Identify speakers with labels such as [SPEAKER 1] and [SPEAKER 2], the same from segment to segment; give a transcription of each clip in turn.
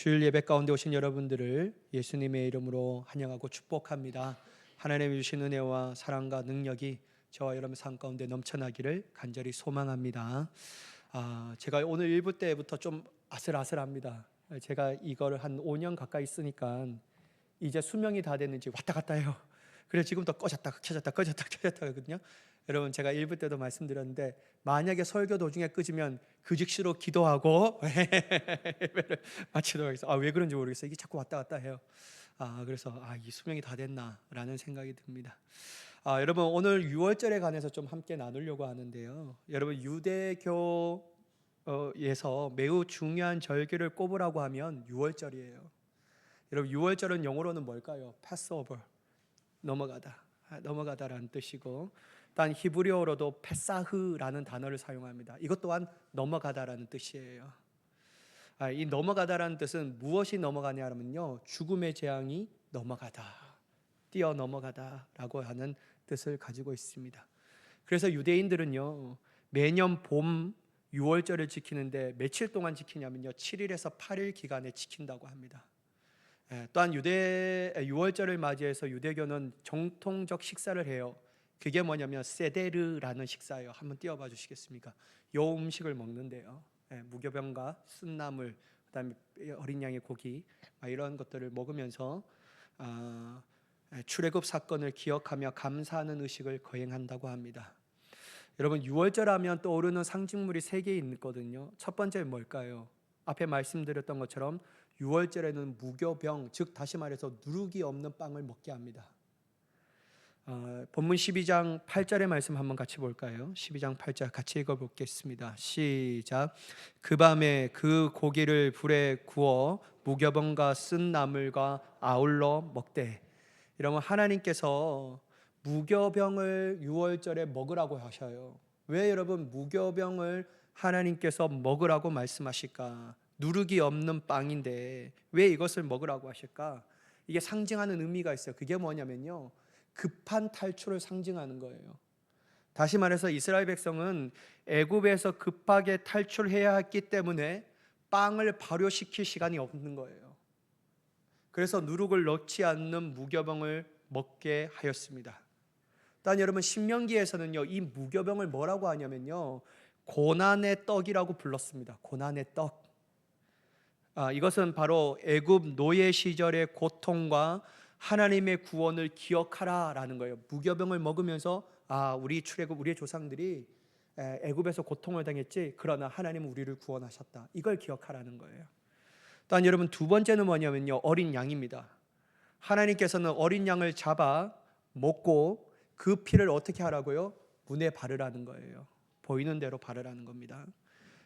[SPEAKER 1] 주일 예배 가운데 오신 여러분들을 예수님의 이름으로 환영하고 축복합니다. 하나님이 주신 은혜와 사랑과 능력이 저와 여러분 삶 가운데 넘쳐나기를 간절히 소망합니다. 제가 오늘 일부 때부터 좀 아슬아슬합니다. 제가 이걸 한 5년 가까이 쓰니까 이제 수명이 다 됐는지 왔다 갔다 해요. 그래서 지금도 꺼졌다 켜졌다 꺼졌다 켜졌다 하거든요. 여러분, 제가 일부 때도 말씀드렸는데 만약에 설교 도중에 끄지면 그 즉시로 기도하고 예배를 마치도록 하겠습니다. 왜 그런지 모르겠어요. 이게 자꾸 왔다 갔다 해요. 그래서 이 수명이 다 됐나라는 생각이 듭니다. 여러분, 오늘 6월절에 관해서 좀 함께 나누려고 하는데요. 여러분, 유대교에서 매우 중요한 절기를 꼽으라고 하면 6월절이에요. 여러분, 6월절은 영어로는 뭘까요? Passover, 넘어가다라는 뜻이고, 단 히브리어로도 페사흐라는 단어를 사용합니다. 이것 또한 넘어가다라는 뜻이에요. 이 넘어가다라는 뜻은 무엇이 넘어가냐면요, 죽음의 재앙이 넘어가다, 뛰어 넘어가다라고 하는 뜻을 가지고 있습니다. 그래서 유대인들은요, 매년 봄 6월절을 지키는데 며칠 동안 지키냐면요, 7일에서 8일 기간에 지킨다고 합니다. 또한 6월절을 맞이해서 유대교는 정통적 식사를 해요. 그게 뭐냐면 세데르라는 식사예요. 한번 띄워봐 주시겠습니까? 요 음식을 먹는데요, 무교병과 쓴나물, 그다음에 어린 양의 고기, 이런 것들을 먹으면서 출애굽 사건을 기억하며 감사하는 의식을 거행한다고 합니다. 여러분, 6월절 하면 떠오르는 상징물이 3개 있거든요. 첫 번째는 뭘까요? 앞에 말씀드렸던 것처럼 6월절에는 무교병, 즉 다시 말해서 누룩이 없는 빵을 먹게 합니다. 본문 12장 8절의 말씀 한번 같이 볼까요? 12장 8절 같이 읽어보겠습니다. 시작. 그 밤에 그 고기를 불에 구워 무교병과 쓴 나물과 아울러 먹되. 이러면 하나님께서 무교병을 6월절에 먹으라고 하셔요. 왜 여러분 무교병을 하나님께서 먹으라고 말씀하실까? 누룩이 없는 빵인데 왜 이것을 먹으라고 하실까? 이게 상징하는 의미가 있어요. 그게 뭐냐면요, 급한 탈출을 상징하는 거예요. 다시 말해서 이스라엘 백성은 애굽에서 급하게 탈출해야 했기 때문에 빵을 발효시킬 시간이 없는 거예요. 그래서 누룩을 넣지 않는 무교병을 먹게 하였습니다. 단 여러분, 신명기에서는요, 이 무교병을 뭐라고 하냐면요, 고난의 떡이라고 불렀습니다. 고난의 떡. 이것은 바로 애굽 노예 시절의 고통과 하나님의 구원을 기억하라라는 거예요. 무교병을 먹으면서 우리 출애굽, 우리의 조상들이 애굽에서 고통을 당했지, 그러나 하나님은 우리를 구원하셨다, 이걸 기억하라는 거예요. 또한 여러분, 두 번째는 뭐냐면요, 어린 양입니다. 하나님께서는 어린 양을 잡아 먹고 그 피를 어떻게 하라고요? 문에 바르라는 거예요. 보이는 대로 바르라는 겁니다.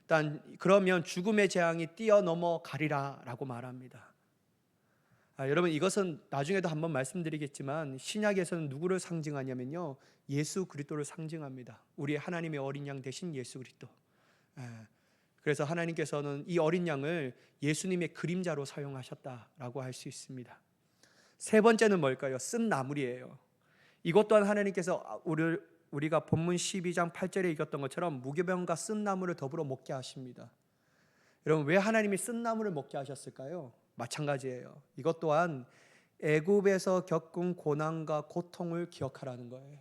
[SPEAKER 1] 일단 그러면 죽음의 재앙이 뛰어넘어가리라라고 말합니다. 여러분, 이것은 나중에도 한번 말씀드리겠지만 신약에서는 누구를 상징하냐면요, 예수 그리스도를 상징합니다. 우리 하나님의 어린 양 대신 예수 그리스도. 그래서 하나님께서는 이 어린 양을 예수님의 그림자로 사용하셨다라고 할 수 있습니다. 세 번째는 뭘까요? 쓴 나물이에요. 이것 또한 하나님께서 우리가 본문 12장 8절에 읽었던 것처럼 무교병과 쓴 나물을 더불어 먹게 하십니다. 여러분, 왜 하나님이 쓴 나물을 먹게 하셨을까요? 마찬가지예요. 이것 또한 애굽에서 겪은 고난과 고통을 기억하라는 거예요.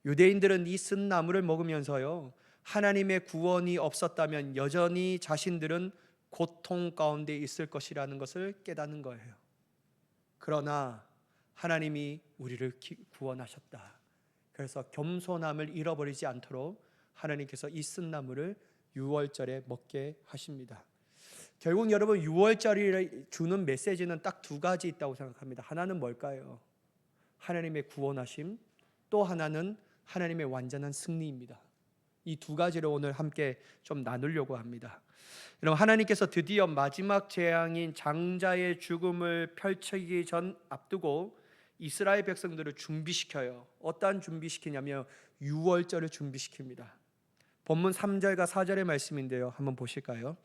[SPEAKER 1] 유대인들은 이 쓴 나물을 먹으면서요, 하나님의 구원이 없었다면 여전히 자신들은 고통 가운데 있을 것이라는 것을 깨닫는 거예요. 그러나 하나님이 우리를 구원하셨다. 그래서 겸손함을 잃어버리지 않도록 하나님께서 이 쓴 나물을 6월절에 먹게 하십니다. 결국 여러분, 6월절이 주는 메시지는 딱 두 가지 있다고 생각합니다. 하나는 뭘까요? 하나님의 구원하심, 또 하나는 하나님의 완전한 승리입니다. 이 두 가지를 오늘 함께 좀 나누려고 합니다. 여러분, 하나님께서 드디어 마지막 재앙인 장자의 죽음을 펼치기 전 앞두고 이스라엘 백성들을 준비시켜요. 어떠한 준비시키냐면 6월절을 준비시킵니다. 본문 3절과 4절의 말씀인데요, 한번 보실까요?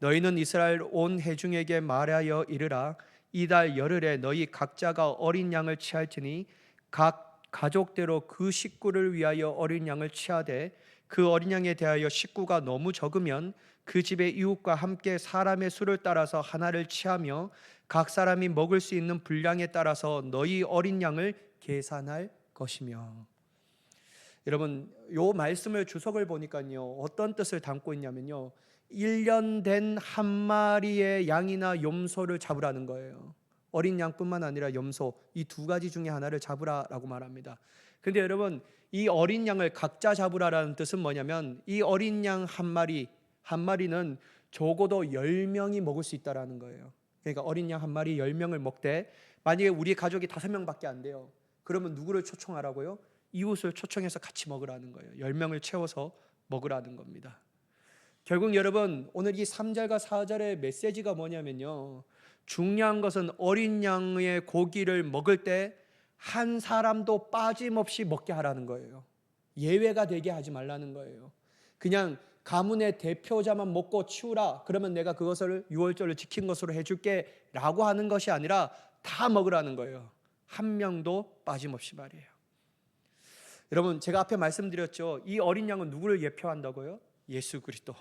[SPEAKER 1] 너희는 이스라엘 온 회중에게 말하여 이르라. 이달 열흘에 너희 각자가 어린 양을 취할지니 각 가족대로 그 식구를 위하여 어린 양을 취하되 그 어린 양에 대하여 식구가 너무 적으면 그 집의 이웃과 함께 사람의 수를 따라서 하나를 취하며 각 사람이 먹을 수 있는 분량에 따라서 너희 어린 양을 계산할 것이며. 여러분, 요 말씀을 주석을 보니까요, 어떤 뜻을 담고 있냐면요, 1년 된 한 마리의 양이나 염소를 잡으라는 거예요. 어린 양뿐만 아니라 염소, 이 두 가지 중에 하나를 잡으라라고 말합니다. 근데 여러분, 이 어린 양을 각자 잡으라라는 뜻은 뭐냐면, 이 어린 양 한 마리는 적어도 10명이 먹을 수 있다라는 거예요. 그러니까 어린 양 한 마리 10명을 먹되, 만약에 우리 가족이 5명밖에 안 돼요. 그러면 누구를 초청하라고요? 이웃을 초청해서 같이 먹으라는 거예요. 10명을 채워서 먹으라는 겁니다. 결국 여러분, 오늘 이 3절과 4절의 메시지가 뭐냐면요, 중요한 것은 어린 양의 고기를 먹을 때 한 사람도 빠짐없이 먹게 하라는 거예요. 예외가 되게 하지 말라는 거예요. 그냥 가문의 대표자만 먹고 치우라, 그러면 내가 그것을 유월절을 지킨 것으로 해줄게 라고 하는 것이 아니라 다 먹으라는 거예요. 한 명도 빠짐없이 말이에요. 여러분, 제가 앞에 말씀드렸죠, 이 어린 양은 누구를 예표한다고요? 예수 그리스도.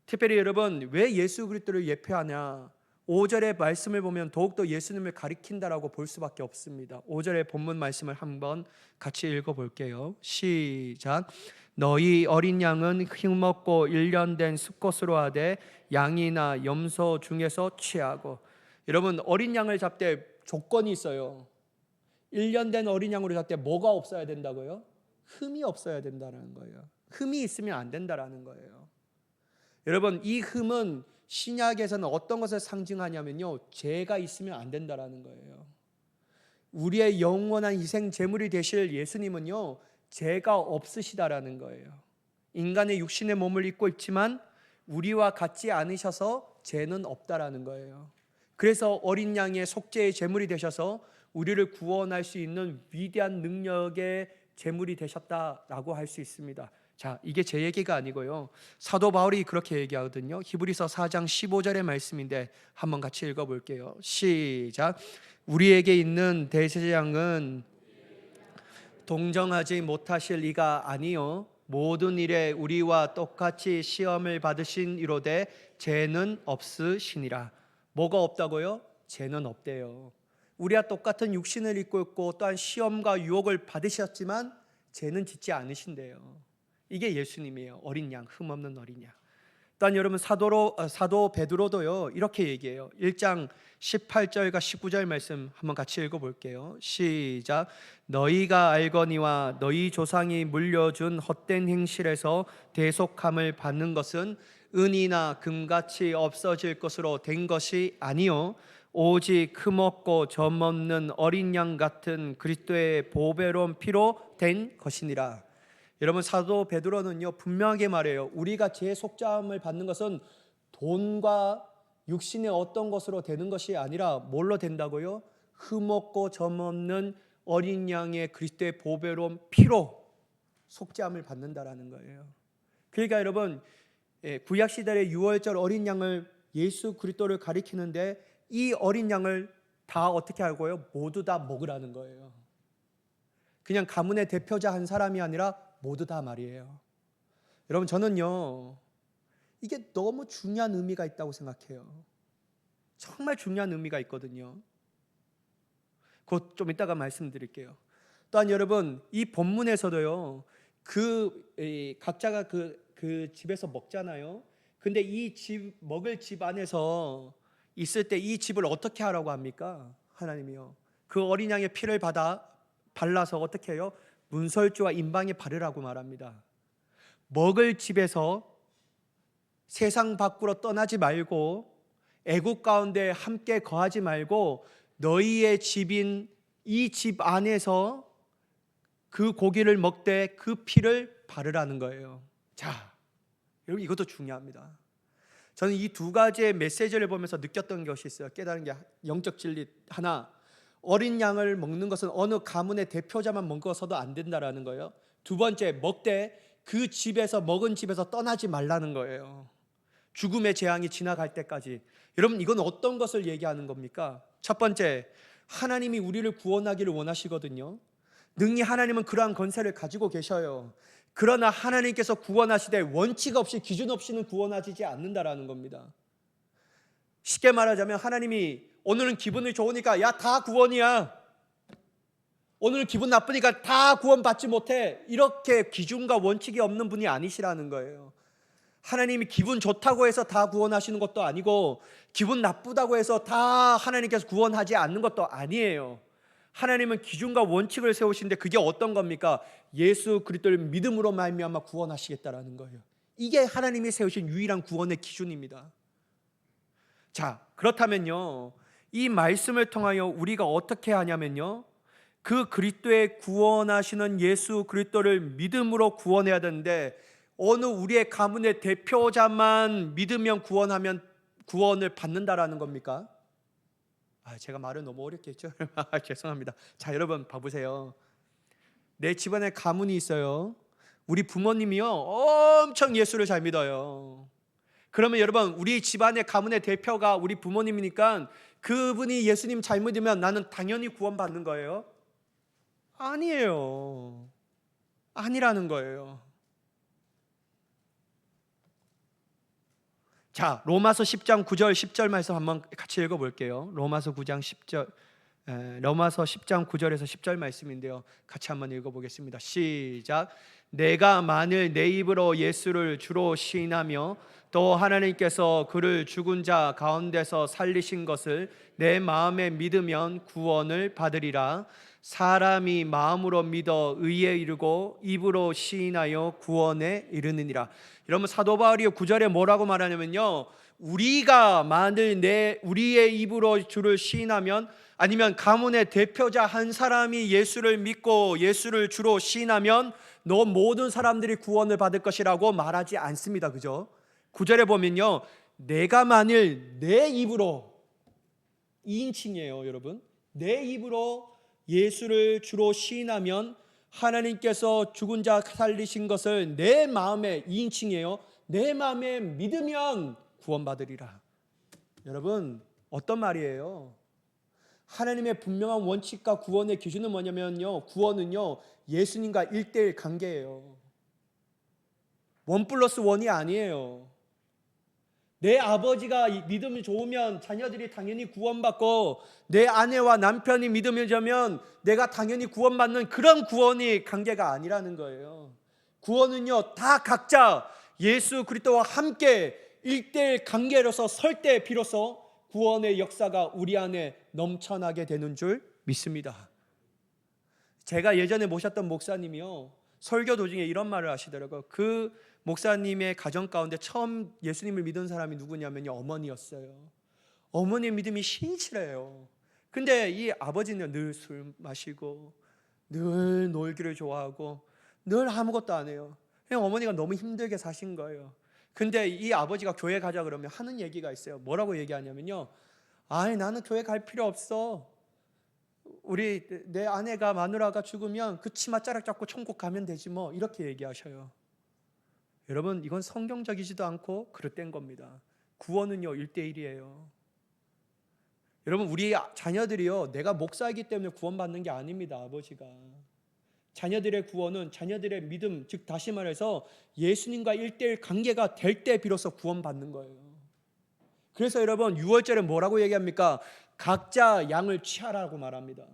[SPEAKER 1] 특별히 여러분, 왜 예수 그리스도를 예표하냐? 5절의 말씀을 보면 더욱더 예수님을 가리킨다라고 볼 수밖에 없습니다. 5절의 본문 말씀을 한번 같이 읽어볼게요. 시작. 너희 어린 양은 흙먹고 1년 된 수컷으로 하되 양이나 염소 중에서 취하고. 여러분, 어린 양을 잡되 조건이 있어요. 1년 된 어린 양으로 잡되 뭐가 없어야 된다고요? 흠이 없어야 된다는 거예요. 흠이 있으면 안 된다라는 거예요. 여러분, 이 흠은 신약에서는 어떤 것을 상징하냐면요, 죄가 있으면 안 된다라는 거예요. 우리의 영원한 희생 제물이 되실 예수님은요, 죄가 없으시다라는 거예요. 인간의 육신의 몸을 입고 있지만 우리와 같지 않으셔서 죄는 없다라는 거예요. 그래서 어린 양의 속죄의 제물이 되셔서 우리를 구원할 수 있는 위대한 능력의 제물이 되셨다라고 할 수 있습니다. 자, 이게 제 얘기가 아니고요, 사도 바울이 그렇게 얘기하거든요. 히브리서 4장 15절의 말씀인데 한번 같이 읽어볼게요. 시작. 우리에게 있는 대제사장은 동정하지 못하실 이가 아니요 모든 일에 우리와 똑같이 시험을 받으신 이로되 죄는 없으시니라. 뭐가 없다고요? 죄는 없대요. 우리와 똑같은 육신을 입고 있고 또한 시험과 유혹을 받으셨지만 죄는 짓지 않으신대요. 이게 예수님이에요. 어린 양, 흠없는 어린 양. 또한 여러분, 사도 베드로도요, 이렇게 얘기해요. 1장 18절과 19절 말씀 한번 같이 읽어볼게요. 시작. 너희가 알거니와 너희 조상이 물려준 헛된 행실에서 대속함을 받는 것은 은이나 금같이 없어질 것으로 된 것이 아니요 오직 흠없고 점없는 어린 양 같은 그리스도의 보배로운 피로 된 것이니라. 여러분, 사도 베드로는요, 분명하게 말해요. 우리가 죄 속죄함을 받는 것은 돈과 육신의 어떤 것으로 되는 것이 아니라 뭘로 된다고요? 흠없고 점없는 어린 양의 그리스도의 보배로운 피로 속죄함을 받는다라는 거예요. 그러니까 여러분, 구약 시대의 유월절 어린 양을, 예수 그리스도를 가리키는데 이 어린 양을 다 어떻게 하고요? 모두 다 먹으라는 거예요. 그냥 가문의 대표자 한 사람이 아니라 모두 다 말이에요. 여러분, 저는요, 이게 너무 중요한 의미가 있다고 생각해요. 정말 중요한 의미가 있거든요. 곧 좀 이따가 말씀드릴게요. 또한 여러분, 이 본문에서도요, 각자가 그 집에서 먹잖아요. 근데 이 먹을 집 안에서 있을 때 이 집을 어떻게 하라고 합니까? 하나님이요, 그 어린 양의 피를 발라서 어떻게 해요? 문설주와 임방에 바르라고 말합니다. 먹을 집에서 세상 밖으로 떠나지 말고 애국 가운데 함께 거하지 말고 너희의 집인 이 집 안에서 그 고기를 먹되 그 피를 바르라는 거예요. 자, 여러분, 이것도 중요합니다. 저는 이 두 가지의 메시지를 보면서 느꼈던 것이 있어요. 깨달은 게 영적 진리 하나, 어린 양을 먹는 것은 어느 가문의 대표자만 먹어서도 안 된다라는 거예요. 두 번째, 먹되 그 집에서, 먹은 집에서 떠나지 말라는 거예요. 죽음의 재앙이 지나갈 때까지. 여러분, 이건 어떤 것을 얘기하는 겁니까? 첫 번째, 하나님이 우리를 구원하기를 원하시거든요. 능히 하나님은 그러한 권세를 가지고 계셔요. 그러나 하나님께서 구원하시되 원칙 없이 기준 없이는 구원하시지 않는다라는 겁니다. 쉽게 말하자면 하나님이 오늘은 기분이 좋으니까 야 다 구원이야, 오늘 기분 나쁘니까 다 구원받지 못해, 이렇게 기준과 원칙이 없는 분이 아니시라는 거예요. 하나님이 기분 좋다고 해서 다 구원하시는 것도 아니고 기분 나쁘다고 해서 다 하나님께서 구원하지 않는 것도 아니에요. 하나님은 기준과 원칙을 세우시는데 그게 어떤 겁니까? 예수 그리스도를 믿음으로 말미암아 구원하시겠다라는 거예요. 이게 하나님이 세우신 유일한 구원의 기준입니다. 자, 그렇다면요, 이 말씀을 통하여 우리가 어떻게 하냐면요, 그 그리스도의 구원하시는 예수 그리스도를 믿음으로 구원해야 되는데 어느 우리의 가문의 대표자만 믿으면 구원을 받는다라는 겁니까? 제가 말을 너무 어렵게 했죠? 죄송합니다. 자, 여러분 봐보세요. 내 집안에 가문이 있어요. 우리 부모님이요 엄청 예수를 잘 믿어요. 그러면 여러분, 우리 집안의 가문의 대표가 우리 부모님이니까 그분이 예수님 잘 믿으면 나는 당연히 구원받는 거예요? 아니에요. 아니라는 거예요. 자, 로마서 10장 9절 10절 말씀 한번 같이 읽어볼게요. 로마서 10장 9절에서 10절 말씀인데요, 같이 한번 읽어보겠습니다. 시작. 내가 만일 내 입으로 예수를 주로 시인하며 또 하나님께서 그를 죽은 자 가운데서 살리신 것을 내 마음에 믿으면 구원을 받으리라. 사람이 마음으로 믿어 의에 이르고 입으로 시인하여 구원에 이르느니라. 여러분, 사도 바울이 9절에 뭐라고 말하냐면요, 우리가 만일 우리의 입으로 주를 시인하면, 아니면 가문의 대표자 한 사람이 예수를 믿고 예수를 주로 시인하면 너 모든 사람들이 구원을 받을 것이라고 말하지 않습니다. 그죠? 9절에 보면요, 내가 만일 내 입으로, 2인칭이에요 여러분, 내 입으로 예수를 주로 시인하면 하나님께서 죽은 자 살리신 것을 내 마음에, 2인칭이에요, 내 마음에 믿으면 구원받으리라. 여러분, 어떤 말이에요? 하나님의 분명한 원칙과 구원의 기준은 뭐냐면요, 구원은요 예수님과 1대1 관계예요. 1+1이 아니에요. 내 아버지가 믿음이 좋으면 자녀들이 당연히 구원받고, 내 아내와 남편이 믿음이 좋으면 내가 당연히 구원받는 그런 구원이 관계가 아니라는 거예요. 구원은요 다 각자 예수 그리스도와 함께 1대1 관계로서 설 때 비로소 구원의 역사가 우리 안에 넘쳐나게 되는 줄 믿습니다. 제가 예전에 모셨던 목사님이요, 설교 도중에 이런 말을 하시더라고요. 그 목사님의 가정 가운데 처음 예수님을 믿은 사람이 누구냐면요, 어머니였어요. 어머니의 믿음이 신실해요. 근데 이 아버지는 늘 술 마시고 늘 놀기를 좋아하고 늘 아무것도 안 해요. 그냥 어머니가 너무 힘들게 사신 거예요. 근데 이 아버지가 교회 가자 그러면 하는 얘기가 있어요. 뭐라고 얘기하냐면요, 나는 교회 갈 필요 없어. 내 아내가 마누라가 죽으면 그 치마 자락 잡고 천국 가면 되지 뭐, 이렇게 얘기하셔요. 여러분, 이건 성경적이지도 않고 그릇된 겁니다. 구원은요 1대1이에요. 여러분, 우리 자녀들이요 내가 목사이기 때문에 구원받는 게 아닙니다. 아버지가 자녀들의 구원은 자녀들의 믿음, 즉 다시 말해서 예수님과 1대1 관계가 될 때 비로소 구원받는 거예요. 그래서 여러분, 6월절에 뭐라고 얘기합니까? 각자 양을 취하라고 말합니다.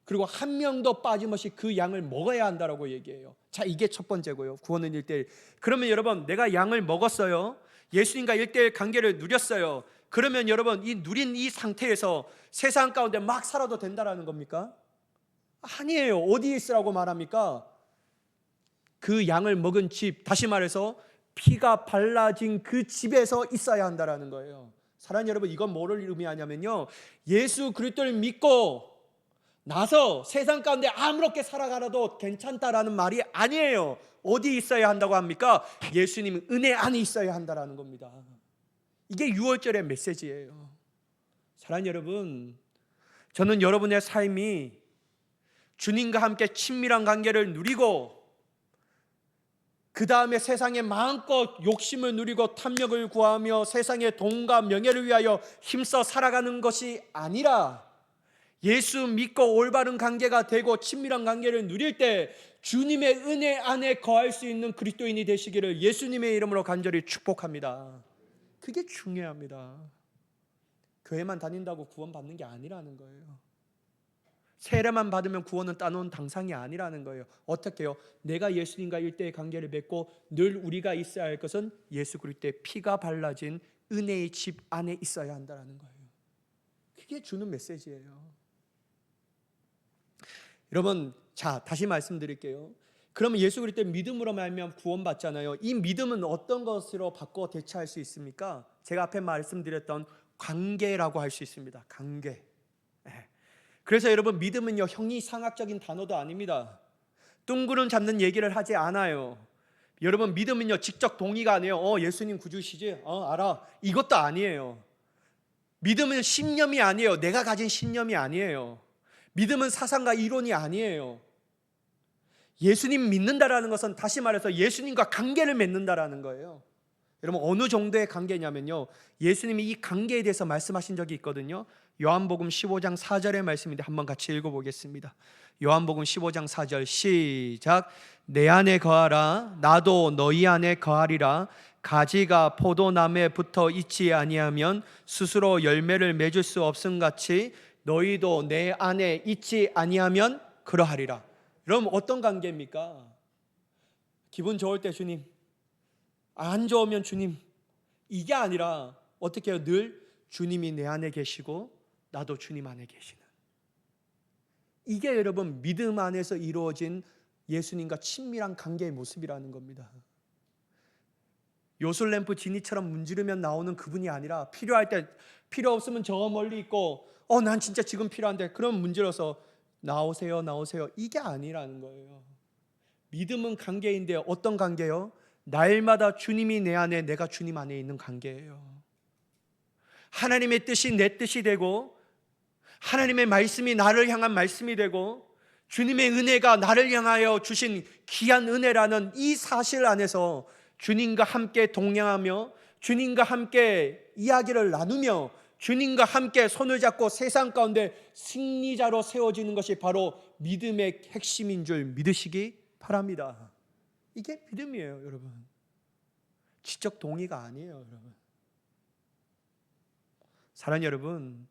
[SPEAKER 1] 그리고 한 명도 빠짐없이 그 양을 먹어야 한다라고 얘기해요. 자, 이게 첫 번째고요. 구원은 1대1. 그러면 여러분, 내가 양을 먹었어요. 예수님과 1대1 관계를 누렸어요. 그러면 여러분, 누린 이 상태에서 세상 가운데 막 살아도 된다라는 겁니까? 아니에요. 어디에 있으라고 말합니까? 그 양을 먹은 집, 다시 말해서 피가 발라진 그 집에서 있어야 한다라는 거예요. 사랑하는 여러분, 이건 뭐를 의미하냐면요, 예수 그리스도를 믿고 나서 세상 가운데 아무렇게 살아가라도 괜찮다라는 말이 아니에요. 어디 있어야 한다고 합니까? 예수님 은혜 안에 있어야 한다라는 겁니다. 이게 6월절의 메시지예요. 사랑하는 여러분, 저는 여러분의 삶이 주님과 함께 친밀한 관계를 누리고 그 다음에 세상에 마음껏 욕심을 누리고 탐욕을 구하며 세상의 돈과 명예를 위하여 힘써 살아가는 것이 아니라 예수 믿고 올바른 관계가 되고 친밀한 관계를 누릴 때 주님의 은혜 안에 거할 수 있는 그리스도인이 되시기를 예수님의 이름으로 간절히 축복합니다. 그게 중요합니다. 교회만 다닌다고 구원받는 게 아니라는 거예요. 세례만 받으면 구원은 따놓은 당상이 아니라는 거예요. 어떻게 해요? 내가 예수님과 일대의 관계를 맺고 늘 우리가 있어야 할 것은 예수 그리스도의 피가 발라진 은혜의 집 안에 있어야 한다는 거예요. 그게 주는 메시지예요. 여러분, 자, 다시 말씀드릴게요. 그러면 예수 그리스도의 믿음으로 말미암아 구원받잖아요. 이 믿음은 어떤 것으로 바꿔 대체할 수 있습니까? 제가 앞에 말씀드렸던 관계라고 할 수 있습니다. 관계. 그래서 여러분, 믿음은요, 형이상학적인 단어도 아닙니다. 뚱그름 잡는 얘기를 하지 않아요. 여러분, 믿음은요, 직접 동의가 아니에요. 예수님 구주시지? 알아. 이것도 아니에요. 믿음은 신념이 아니에요. 내가 가진 신념이 아니에요. 믿음은 사상과 이론이 아니에요. 예수님 믿는다라는 것은 다시 말해서 예수님과 관계를 맺는다라는 거예요. 여러분, 어느 정도의 관계냐면요, 예수님이 이 관계에 대해서 말씀하신 적이 있거든요. 요한복음 15장 4절의 말씀인데 한번 같이 읽어보겠습니다. 요한복음 15장 4절 시작. 내 안에 거하라 나도 너희 안에 거하리라. 가지가 포도나무에 붙어 있지 아니하면 스스로 열매를 맺을 수 없음같이 너희도 내 안에 있지 아니하면 그러하리라. 그럼 어떤 관계입니까? 기분 좋을 때 주님, 안 좋으면 주님, 이게 아니라 어떻게 해요? 늘 주님이 내 안에 계시고 나도 주님 안에 계시는, 이게 여러분 믿음 안에서 이루어진 예수님과 친밀한 관계의 모습이라는 겁니다. 요술램프 지니처럼 문지르면 나오는 그분이 아니라 필요할 때, 필요 없으면 저 멀리 있고 난 진짜 지금 필요한데 그럼 문질러서 나오세요 나오세요, 이게 아니라는 거예요. 믿음은 관계인데 어떤 관계요? 날마다 주님이 내 안에 내가 주님 안에 있는 관계예요. 하나님의 뜻이 내 뜻이 되고 하나님의 말씀이 나를 향한 말씀이 되고 주님의 은혜가 나를 향하여 주신 귀한 은혜라는 이 사실 안에서 주님과 함께 동행하며 주님과 함께 이야기를 나누며 주님과 함께 손을 잡고 세상 가운데 승리자로 세워지는 것이 바로 믿음의 핵심인 줄 믿으시기 바랍니다. 이게 믿음이에요, 여러분. 지적 동의가 아니에요, 여러분. 사랑하는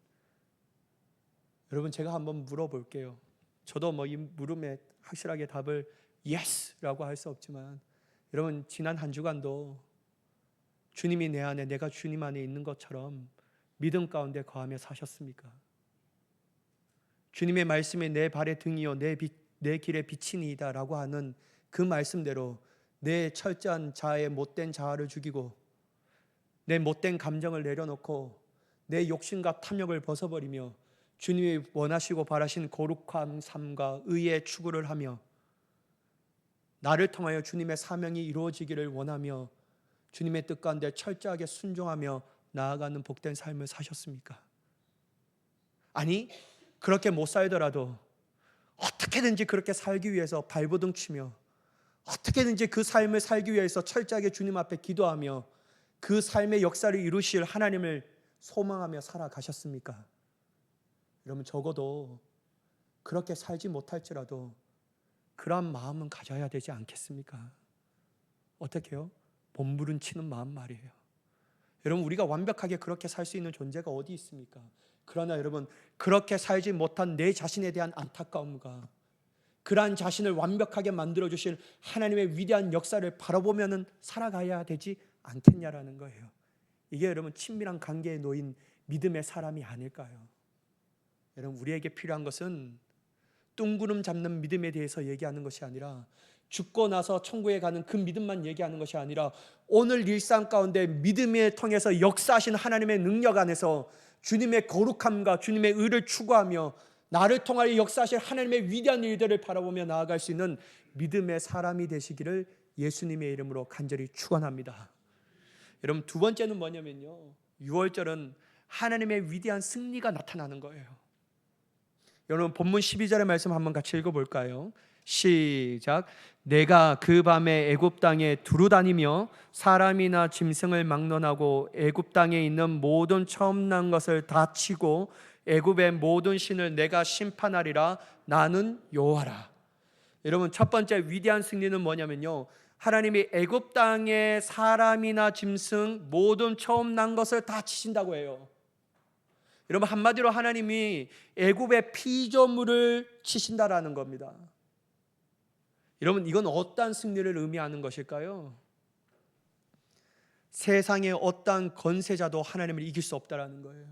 [SPEAKER 1] 여러분, 제가 한번 물어볼게요. 저도 이 물음에 확실하게 답을 예스라고 할 수 없지만, 여러분, 지난 한 주간도 주님이 내 안에 내가 주님 안에 있는 것처럼 믿음 가운데 거하며 사셨습니까? 주님의 말씀이 내 발의 등이요 내 길의 빛이니이다 라고 하는 그 말씀대로 내 철저한 자아의 못된 자아를 죽이고 내 못된 감정을 내려놓고 내 욕심과 탐욕을 벗어버리며 주님이 원하시고 바라신 거룩한 삶과 의의 추구를 하며 나를 통하여 주님의 사명이 이루어지기를 원하며 주님의 뜻 가운데 철저하게 순종하며 나아가는 복된 삶을 사셨습니까? 아니, 그렇게 못 살더라도 어떻게든지 그렇게 살기 위해서 발버둥 치며 어떻게든지 그 삶을 살기 위해서 철저하게 주님 앞에 기도하며 그 삶의 역사를 이루실 하나님을 소망하며 살아가셨습니까? 여러분, 적어도 그렇게 살지 못할지라도 그러한 마음은 가져야 되지 않겠습니까? 어떻게 해요? 몸부림치는 마음 말이에요. 여러분, 우리가 완벽하게 그렇게 살 수 있는 존재가 어디 있습니까? 그러나 여러분, 그렇게 살지 못한 내 자신에 대한 안타까움과 그러한 자신을 완벽하게 만들어주실 하나님의 위대한 역사를 바라보면은 살아가야 되지 않겠냐라는 거예요. 이게 여러분 친밀한 관계에 놓인 믿음의 사람이 아닐까요? 여러분, 우리에게 필요한 것은 뚱구름 잡는 믿음에 대해서 얘기하는 것이 아니라 죽고 나서 천국에 가는 그 믿음만 얘기하는 것이 아니라 오늘 일상 가운데 믿음을 통해서 역사하신 하나님의 능력 안에서 주님의 거룩함과 주님의 의를 추구하며 나를 통하여 역사하실 하나님의 위대한 일들을 바라보며 나아갈 수 있는 믿음의 사람이 되시기를 예수님의 이름으로 간절히 축원합니다. 여러분, 두 번째는 뭐냐면요, 6월절은 하나님의 위대한 승리가 나타나는 거예요. 여러분, 본문 12절의 말씀 한번 같이 읽어볼까요? 시작. 내가 그 밤에 애굽 땅에 두루 다니며 사람이나 짐승을 막론하고 애굽 땅에 있는 모든 처음 난 것을 다 치고 애굽의 모든 신을 내가 심판하리라. 나는 여호와라. 여러분, 첫 번째 위대한 승리는 뭐냐면요, 하나님이 애굽 땅의 사람이나 짐승 모든 처음 난 것을 다 치신다고 해요. 여러분, 한마디로 하나님이 애굽의 피조물을 치신다라는 겁니다. 여러분, 이건 어떠한 승리를 의미하는 것일까요? 세상의 어떠한 권세자도 하나님을 이길 수 없다라는 거예요.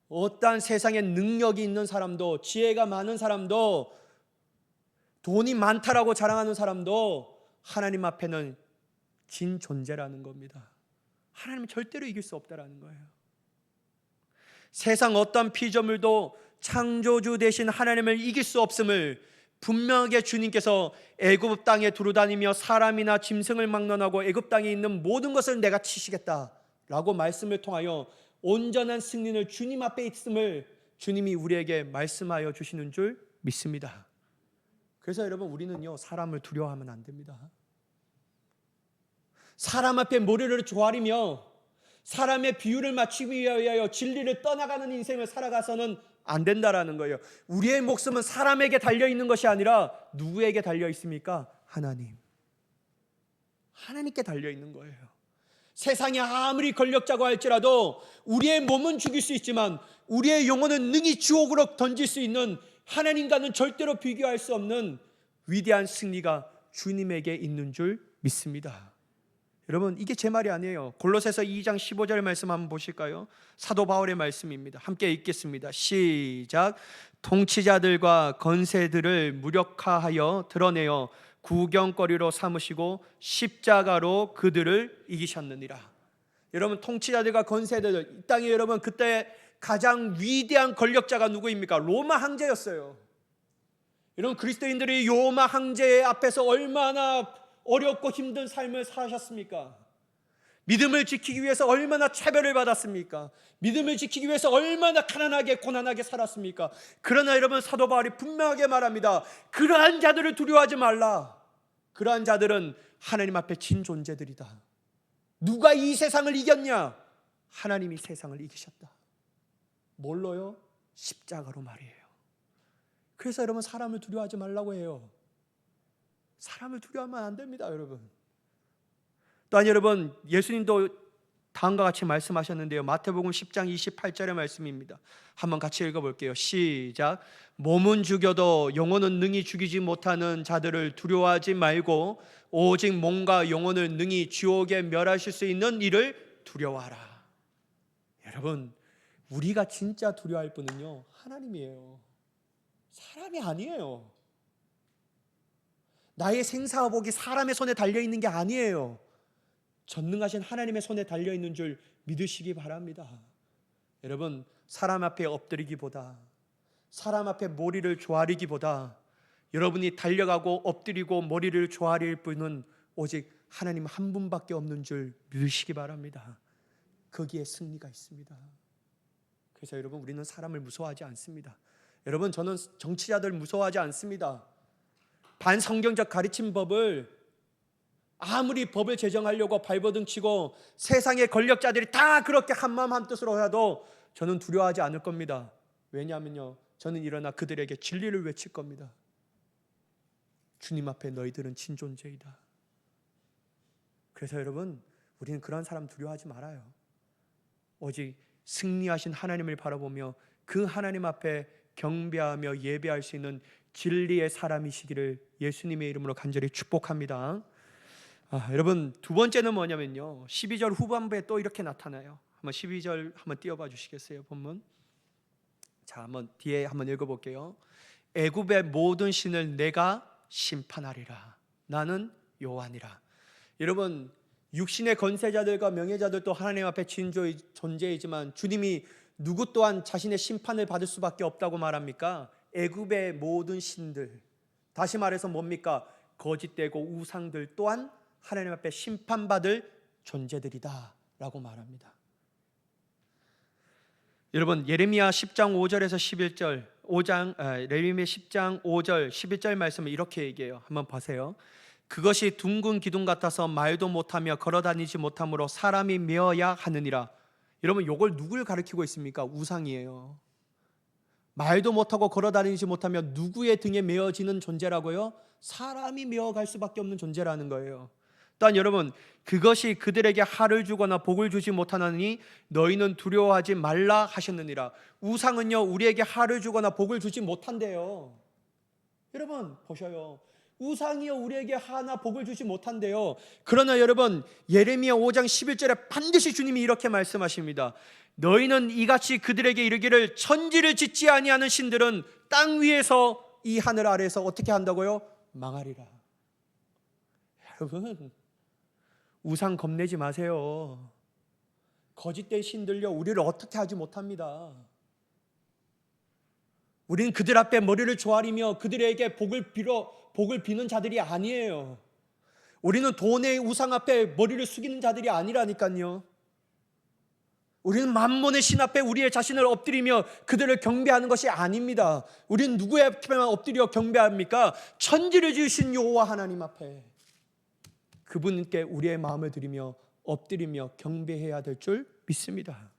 [SPEAKER 1] 어떠한 세상에 능력이 있는 사람도, 지혜가 많은 사람도, 돈이 많다라고 자랑하는 사람도 하나님 앞에는 진 존재라는 겁니다. 하나님은 절대로 이길 수 없다라는 거예요. 세상 어떤 피조물도 창조주 되신 하나님을 이길 수 없음을 분명하게 주님께서 애굽 땅에 두루다니며 사람이나 짐승을 막론하고 애굽 땅에 있는 모든 것을 내가 치시겠다라고 말씀을 통하여 온전한 승리를 주님 앞에 있음을 주님이 우리에게 말씀하여 주시는 줄 믿습니다. 그래서 여러분, 우리는요, 사람을 두려워하면 안 됩니다. 사람 앞에 머리를 조아리며 사람의 비율을 맞추기 위하여 진리를 떠나가는 인생을 살아가서는 안 된다라는 거예요. 우리의 목숨은 사람에게 달려있는 것이 아니라 누구에게 달려있습니까? 하나님께 달려있는 거예요. 세상에 아무리 권력자고 할지라도 우리의 몸은 죽일 수 있지만 우리의 영혼은 능히 지옥으로 던질 수 있는, 하나님과는 절대로 비교할 수 없는 위대한 승리가 주님에게 있는 줄 믿습니다. 여러분, 이게 제 말이 아니에요. 골로새서 2장 15절 말씀 한번 보실까요? 사도 바울의 말씀입니다. 함께 읽겠습니다. 시작. 통치자들과 권세들을 무력화하여 드러내어 구경거리로 삼으시고 십자가로 그들을 이기셨느니라. 여러분, 통치자들과 권세들, 이 땅에 여러분 그때 가장 위대한 권력자가 누구입니까? 로마 황제였어요. 여러분, 그리스도인들이 로마 황제 앞에서 얼마나 어렵고 힘든 삶을 사셨습니까? 믿음을 지키기 위해서 얼마나 차별을 받았습니까? 믿음을 지키기 위해서 얼마나 가난하게 고난하게 살았습니까? 그러나 여러분, 사도 바울이 분명하게 말합니다. 그러한 자들을 두려워하지 말라. 그러한 자들은 하나님 앞에 진 존재들이다. 누가 이 세상을 이겼냐? 하나님이 세상을 이기셨다. 뭘로요? 십자가로 말이에요. 그래서 여러분, 사람을 두려워하지 말라고 해요. 사람을 두려워하면 안 됩니다, 여러분. 또한 여러분, 예수님도 다음과 같이 말씀하셨는데요, 마태복음 10장 28절의 말씀입니다. 한번 같이 읽어볼게요. 시작. 몸은 죽여도 영혼은 능히 죽이지 못하는 자들을 두려워하지 말고 오직 몸과 영혼을 능히 지옥에 멸하실 수 있는 이를 두려워하라. 여러분, 우리가 진짜 두려워할 분은요, 하나님이에요. 사람이 아니에요. 나의 생사화복이 사람의 손에 달려있는 게 아니에요. 전능하신 하나님의 손에 달려있는 줄 믿으시기 바랍니다. 여러분, 사람 앞에 엎드리기보다, 사람 앞에 머리를 조아리기보다 여러분이 달려가고 엎드리고 머리를 조아릴 분은 오직 하나님 한 분밖에 없는 줄 믿으시기 바랍니다. 거기에 승리가 있습니다. 그래서 여러분, 우리는 사람을 무서워하지 않습니다. 여러분, 저는 정치자들 무서워하지 않습니다. 반성경적 가르침 법을 아무리 법을 제정하려고 발버둥 치고 세상의 권력자들이 다 그렇게 한마음 한뜻으로 해도 저는 두려워하지 않을 겁니다. 왜냐하면요, 저는 일어나 그들에게 진리를 외칠 겁니다. 주님 앞에 너희들은 친존재이다. 그래서 여러분, 우리는 그런 사람 두려워하지 말아요. 오직 승리하신 하나님을 바라보며 그 하나님 앞에 경배하며 예배할 수 있는 진리의 사람이시기를 예수님의 이름으로 간절히 축복합니다. 여러분, 두 번째는 뭐냐면요, 12절 후반부에 또 이렇게 나타나요. 한번 12절 한번 띄워봐 주시겠어요? 본문. 자, 한번 뒤에 한번 읽어볼게요. 애굽의 모든 신을 내가 심판하리라. 나는 여호와니라. 여러분, 육신의 권세자들과 명예자들도 하나님 앞에 진 존재이지만 주님이 누구 또한 자신의 심판을 받을 수밖에 없다고 말합니까? 애굽의 모든 신들, 다시 말해서 뭡니까? 거짓되고 우상들 또한 하나님 앞에 심판받을 존재들이다 라고 말합니다. 여러분, 예레미야 10장 5절에서 11절, 예레미야 10장 5절 11절 말씀을 이렇게 얘기해요. 한번 보세요. 그것이 둥근 기둥 같아서 말도 못하며 걸어다니지 못하므로 사람이 메어야 하느니라. 여러분, 이걸 누굴 가리키고 있습니까? 우상이에요. 말도 못하고 걸어다니지 못하면 누구의 등에 메어지는 존재라고요? 사람이 메어갈 수밖에 없는 존재라는 거예요. 또한 여러분, 그것이 그들에게 할을 주거나 복을 주지 못하나니 너희는 두려워하지 말라 하셨느니라. 우상은요, 우리에게 할을 주거나 복을 주지 못한대요. 여러분 보셔요, 우상이요 우리에게 하나 복을 주지 못한대요. 그러나 여러분, 예레미야 5장 11절에 반드시 주님이 이렇게 말씀하십니다. 너희는 이같이 그들에게 이르기를 천지를 짓지 아니하는 신들은 땅 위에서 이 하늘 아래에서 어떻게 한다고요? 망하리라. 여러분, 우상 겁내지 마세요. 거짓된 신들요 우리를 어떻게 하지 못합니다. 우리는 그들 앞에 머리를 조아리며 그들에게 복을 비는 자들이 아니에요. 우리는 돈의 우상 앞에 머리를 숙이는 자들이 아니라니까요. 우리는 만몬의 신 앞에 우리의 자신을 엎드리며 그들을 경배하는 것이 아닙니다. 우리는 누구의 앞에만 엎드려 경배합니까? 천지를 지으신 여호와 하나님 앞에, 그분께 우리의 마음을 드리며 엎드리며 경배해야 될 줄 믿습니다.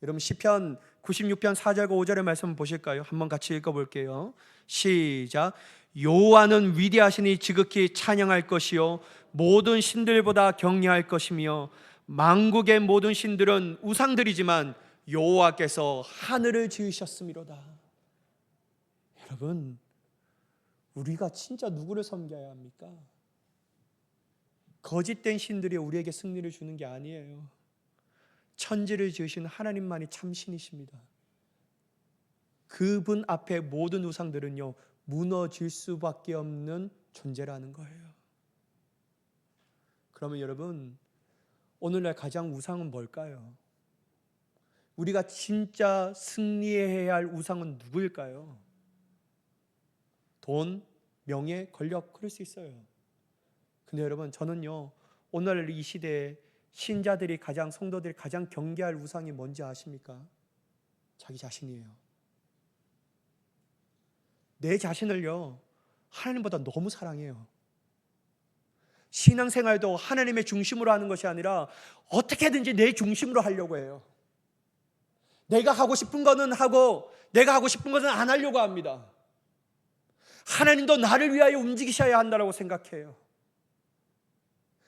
[SPEAKER 1] 여러분, 시편 96편 4절과 5절의 말씀 보실까요? 한번 같이 읽어볼게요. 시작. 여호와는 위대하시니 지극히 찬양할 것이요 모든 신들보다 경외할 것이며 만국의 모든 신들은 우상들이지만 여호와께서 하늘을 지으셨음이로다. 여러분, 우리가 진짜 누구를 섬겨야 합니까? 거짓된 신들이 우리에게 승리를 주는 게 아니에요. 천지를 지으신 하나님만이 참신이십니다. 그분 앞에 모든 우상들은요 무너질 수밖에 없는 존재라는 거예요. 그러면 여러분, 오늘날 가장 우상은 뭘까요? 우리가 진짜 승리해야 할 우상은 누구일까요? 돈, 명예, 권력, 그럴 수 있어요. 근데 여러분, 저는요 오늘 이 시대에 신자들이 성도들이 가장 경계할 우상이 뭔지 아십니까? 자기 자신이에요. 내 자신을요 하나님보다 너무 사랑해요. 신앙생활도 하나님의 중심으로 하는 것이 아니라 어떻게든지 내 중심으로 하려고 해요. 내가 하고 싶은 거는 하고 내가 하고 싶은 것은 안 하려고 합니다. 하나님도 나를 위하여 움직이셔야 한다고 생각해요.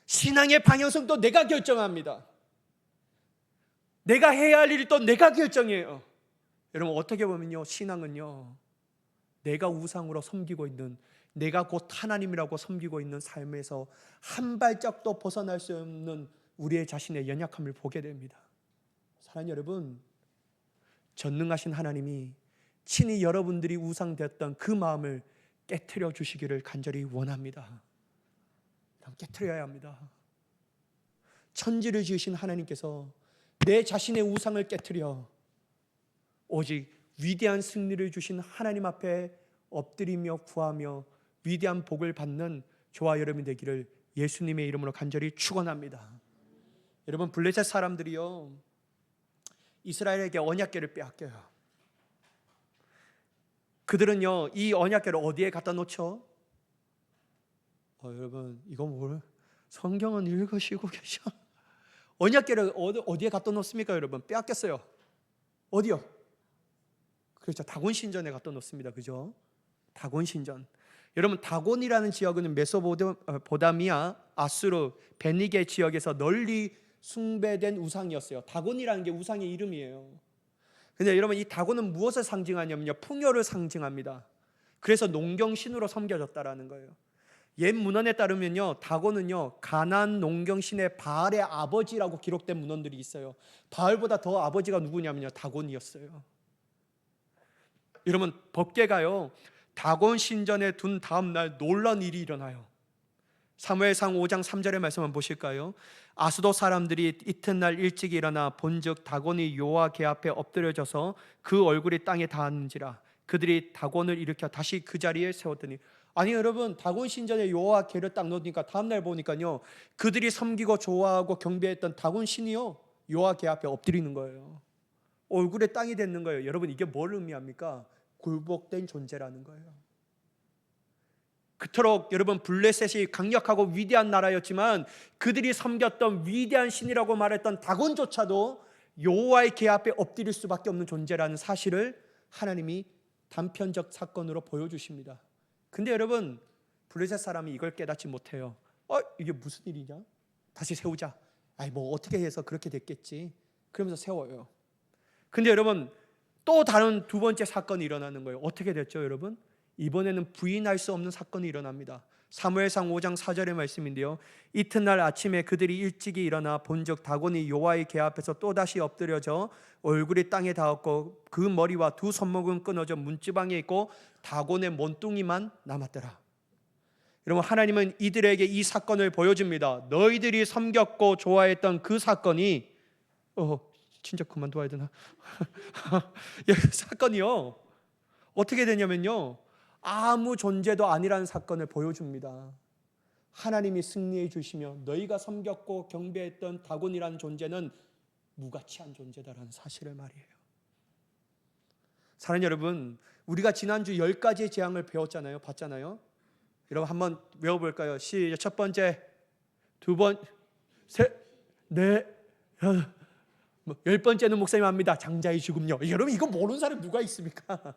[SPEAKER 1] 신앙의 방향성도 내가 결정합니다. 내가 해야 할 일도 내가 결정해요. 여러분, 어떻게 보면요 신앙은요 내가 우상으로 섬기고 있는, 내가 곧 하나님이라고 섬기고 있는 삶에서 한 발짝도 벗어날 수 없는 우리의 자신의 연약함을 보게 됩니다. 사랑하는 여러분, 전능하신 하나님이 친히 여러분들이 우상되었던 그 마음을 깨트려 주시기를 간절히 원합니다. 깨트려야 합니다. 천지를 지으신 하나님께서 내 자신의 우상을 깨트려 오직 위대한 승리를 주신 하나님 앞에 엎드리며 구하며 위대한 복을 받는 저와 여러분이 되기를 예수님의 이름으로 간절히 축원합니다. 여러분, 블레셋 사람들이요 이스라엘에게 언약궤를 빼앗겨요. 그들은요 이 언약궤를 어디에 갖다 놓죠? 여러분, 이거 뭘 성경은 읽으시고 계셔. 언약궤를 어디에 갖다 놓습니까? 여러분, 빼앗겼어요. 어디요? 그렇죠, 다곤 신전에 갖다 놓습니다. 그죠? 다곤 신전. 여러분, 다곤이라는 지역은 메소포타미아, 아수르, 베니게 지역에서 널리 숭배된 우상이었어요. 다곤이라는 게 우상의 이름이에요. 근데 여러분, 이 다곤은 무엇을 상징하냐면요 풍요를 상징합니다. 그래서 농경신으로 섬겨졌다라는 거예요. 옛 문헌에 따르면요 다곤은요 가나안 농경신의 바알의 아버지라고 기록된 문헌들이 있어요. 바알보다 더 아버지가 누구냐면요 다곤이었어요. 여러분, 법궤가요 다곤 신전에 둔 다음 날 놀라운 일이 일어나요. 사무엘상 5장 3절의 말씀을 보실까요? 아수도 사람들이 이튿날 일찍 일어나 본즉 다곤이 여호와 궤 앞에 엎드려져서 그 얼굴이 땅에 닿았는지라. 그들이 다곤을 일으켜 다시 그 자리에 세웠더니, 아니 여러분, 다곤 신전에 여호와 궤를 딱 놓으니까 다음날 보니까요 그들이 섬기고 좋아하고 경배했던 다곤 신이요 여호와 궤 앞에 엎드리는 거예요. 얼굴에 땅이 닿는 거예요. 여러분, 이게 뭘 의미합니까? 굴복된 존재라는 거예요. 그토록 여러분 블레셋이 강력하고 위대한 나라였지만 그들이 섬겼던 위대한 신이라고 말했던 다곤조차도 여호와의 궤 앞에 엎드릴 수밖에 없는 존재라는 사실을 하나님이 단편적 사건으로 보여주십니다. 근데 여러분, 블레셋 사람이 이걸 깨닫지 못해요. 이게 무슨 일이냐? 다시 세우자. 뭐 어떻게 해서 그렇게 됐겠지. 그러면서 세워요. 근데 여러분, 또 다른 두 번째 사건이 일어나는 거예요. 어떻게 됐죠, 여러분? 이번에는 부인할 수 없는 사건이 일어납니다. 사무엘상 5장 4절의 말씀인데요. 이튿날 아침에 그들이 일찍이 일어나 본즉 다곤이 여호와의 궤 앞에서 또다시 엎드려져 얼굴이 땅에 닿았고 그 머리와 두 손목은 끊어져 문지방에 있고 다곤의 몸뚱이만 남았더라. 여러분, 하나님은 이들에게 이 사건을 보여줍니다. 너희들이 섬겼고 좋아했던 그 사건이 진짜 그만둬야 되나? 사건이요, 어떻게 되냐면요, 아무 존재도 아니라는 사건을 보여줍니다. 하나님이 승리해 주시며 너희가 섬겼고 경배했던 다곤이라는 존재는 무가치한 존재다라는 사실을 말이에요. 사랑하는 여러분, 우리가 지난주 10가지의 재앙을 배웠잖아요. 봤잖아요. 여러분 한번 외워볼까요? 시작. 첫 번째, 두 번, 셋, 넷, 여섯, 10번째는 목사님 합니다. 장자의 죽음요. 여러분, 이거 모르는 사람 누가 있습니까?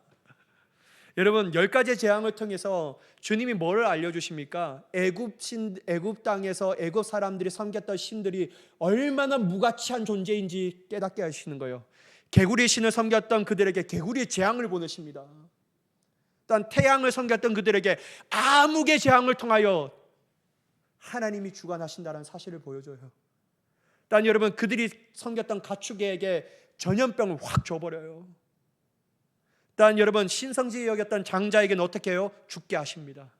[SPEAKER 1] 여러분, 10가지의 재앙을 통해서 주님이 뭐를 알려주십니까? 애굽 땅에서 애굽 사람들이 섬겼던 신들이 얼마나 무가치한 존재인지 깨닫게 하시는 거예요. 개구리 신을 섬겼던 그들에게 개구리의 재앙을 보내십니다. 또한 태양을 섬겼던 그들에게 암흑의 재앙을 통하여 하나님이 주관하신다는 사실을 보여줘요. 또한 여러분, 그들이 섬겼던 가축에게 전염병을 확 줘버려요. 또한 여러분, 신성지 여겼던 장자에게는 어떻게 해요? 죽게 하십니다.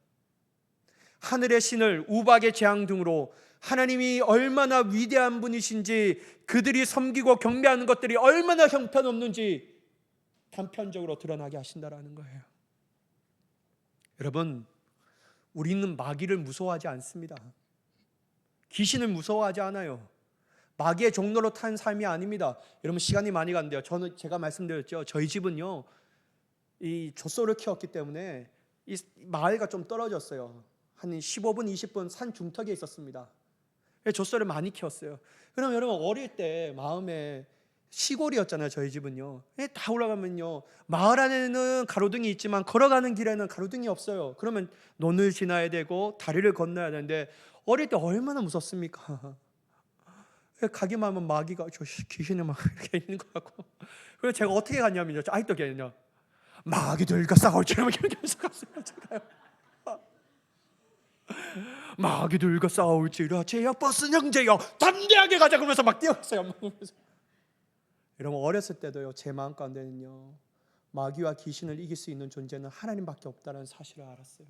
[SPEAKER 1] 하늘의 신을 우박의 재앙 등으로 하나님이 얼마나 위대한 분이신지, 그들이 섬기고 경배하는 것들이 얼마나 형편없는지 단편적으로 드러나게 하신다라는 거예요. 여러분, 우리는 마귀를 무서워하지 않습니다. 귀신을 무서워하지 않아요. 마귀의 종로로 탄 삶이 아닙니다. 여러분, 시간이 많이 간대요. 제가 말씀드렸죠. 저희 집은요, 이 젖소를 키웠기 때문에 이 마을과 좀 떨어졌어요. 한 15분, 20분 산 중턱에 있었습니다. 젖소를 많이 키웠어요. 그럼 여러분, 어릴 때 마음에 시골이었잖아요. 저희 집은요. 다 올라가면요, 마을 안에는 가로등이 있지만 걸어가는 길에는 가로등이 없어요. 그러면 논을 지나야 되고 다리를 건너야 되는데 어릴 때 얼마나 무섭습니까? 가기만 하면 마귀가 저 귀신이 막 이렇게 있는 것 같고. 그래서 제가 어떻게 갔냐면요, 아직도 기억나요. 마귀들과 싸울지라면 이렇게 하면서 갔어요. 마귀들과 싸울지라 제약 버스 형제여 담대하게 가자 그러면서 막 뛰어갔어요. 여러분, 어렸을 때도요, 제 마음 가운데는요, 마귀와 귀신을 이길 수 있는 존재는 하나님밖에 없다는 사실을 알았어요.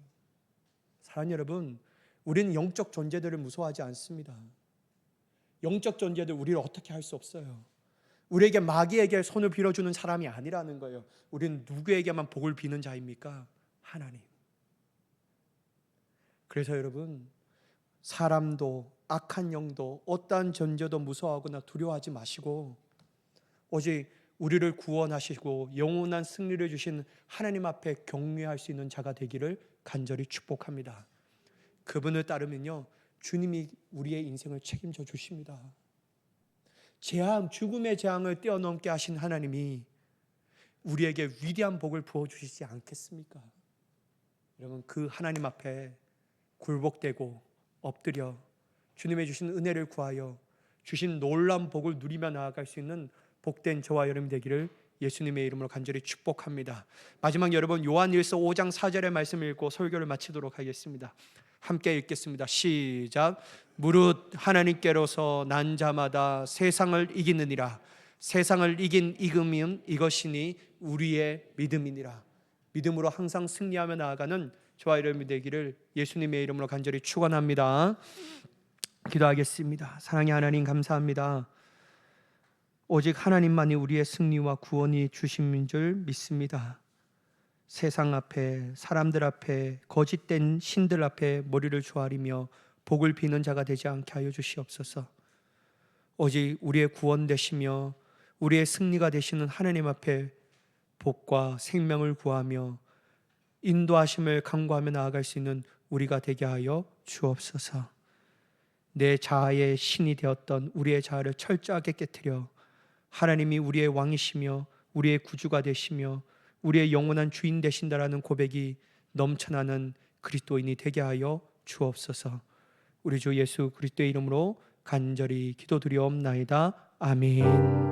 [SPEAKER 1] 사랑하는 여러분, 우리는 영적 존재들을 무서워하지 않습니다. 영적 존재들 우리를 어떻게 할 수 없어요. 우리에게 마귀에게 손을 빌어주는 사람이 아니라는 거예요. 우리는 누구에게만 복을 비는 자입니까? 하나님. 그래서 여러분, 사람도 악한 영도 어떠한 존재도 무서워하거나 두려워하지 마시고 오직 우리를 구원하시고 영원한 승리를 주신 하나님 앞에 경외할 수 있는 자가 되기를 간절히 축복합니다. 그분을 따르면요, 주님이 우리의 인생을 책임져 주십니다. 재앙, 죽음의 재앙을 뛰어넘게 하신 하나님이 우리에게 위대한 복을 부어주시지 않겠습니까? 여러분, 그 하나님 앞에 굴복되고 엎드려 주님의 주신 은혜를 구하여 주신 놀라운 복을 누리며 나아갈 수 있는 복된 저와 여러분 되기를 예수님의 이름으로 간절히 축복합니다. 마지막 여러분, 요한일서 5장 4절의 말씀을 읽고 설교를 마치도록 하겠습니다. 함께 읽겠습니다. 시작. 무릇 하나님께로서 난 자마다 세상을 이기느니라. 세상을 이긴 이금은 이것이니 우리의 믿음이니라. 믿음으로 항상 승리하며 나아가는 저와 여러분이 되기를 예수님의 이름으로 간절히 축원합니다. 기도하겠습니다. 사랑의 하나님, 감사합니다. 오직 하나님만이 우리의 승리와 구원이 주심인 줄 믿습니다. 세상 앞에, 사람들 앞에, 거짓된 신들 앞에 머리를 조아리며 복을 비는 자가 되지 않게 하여 주시옵소서. 오직 우리의 구원 되시며 우리의 승리가 되시는 하나님 앞에 복과 생명을 구하며 인도하심을 간구하며 나아갈 수 있는 우리가 되게 하여 주옵소서. 내 자아의 신이 되었던 우리의 자아를 철저하게 깨트려 하나님이 우리의 왕이시며 우리의 구주가 되시며 우리의 영원한 주인 되신다라는 고백이 넘쳐나는 그리스도인이 되게 하여 주옵소서. 우리 주 예수 그리스도의 이름으로 간절히 기도드리옵나이다. 아멘.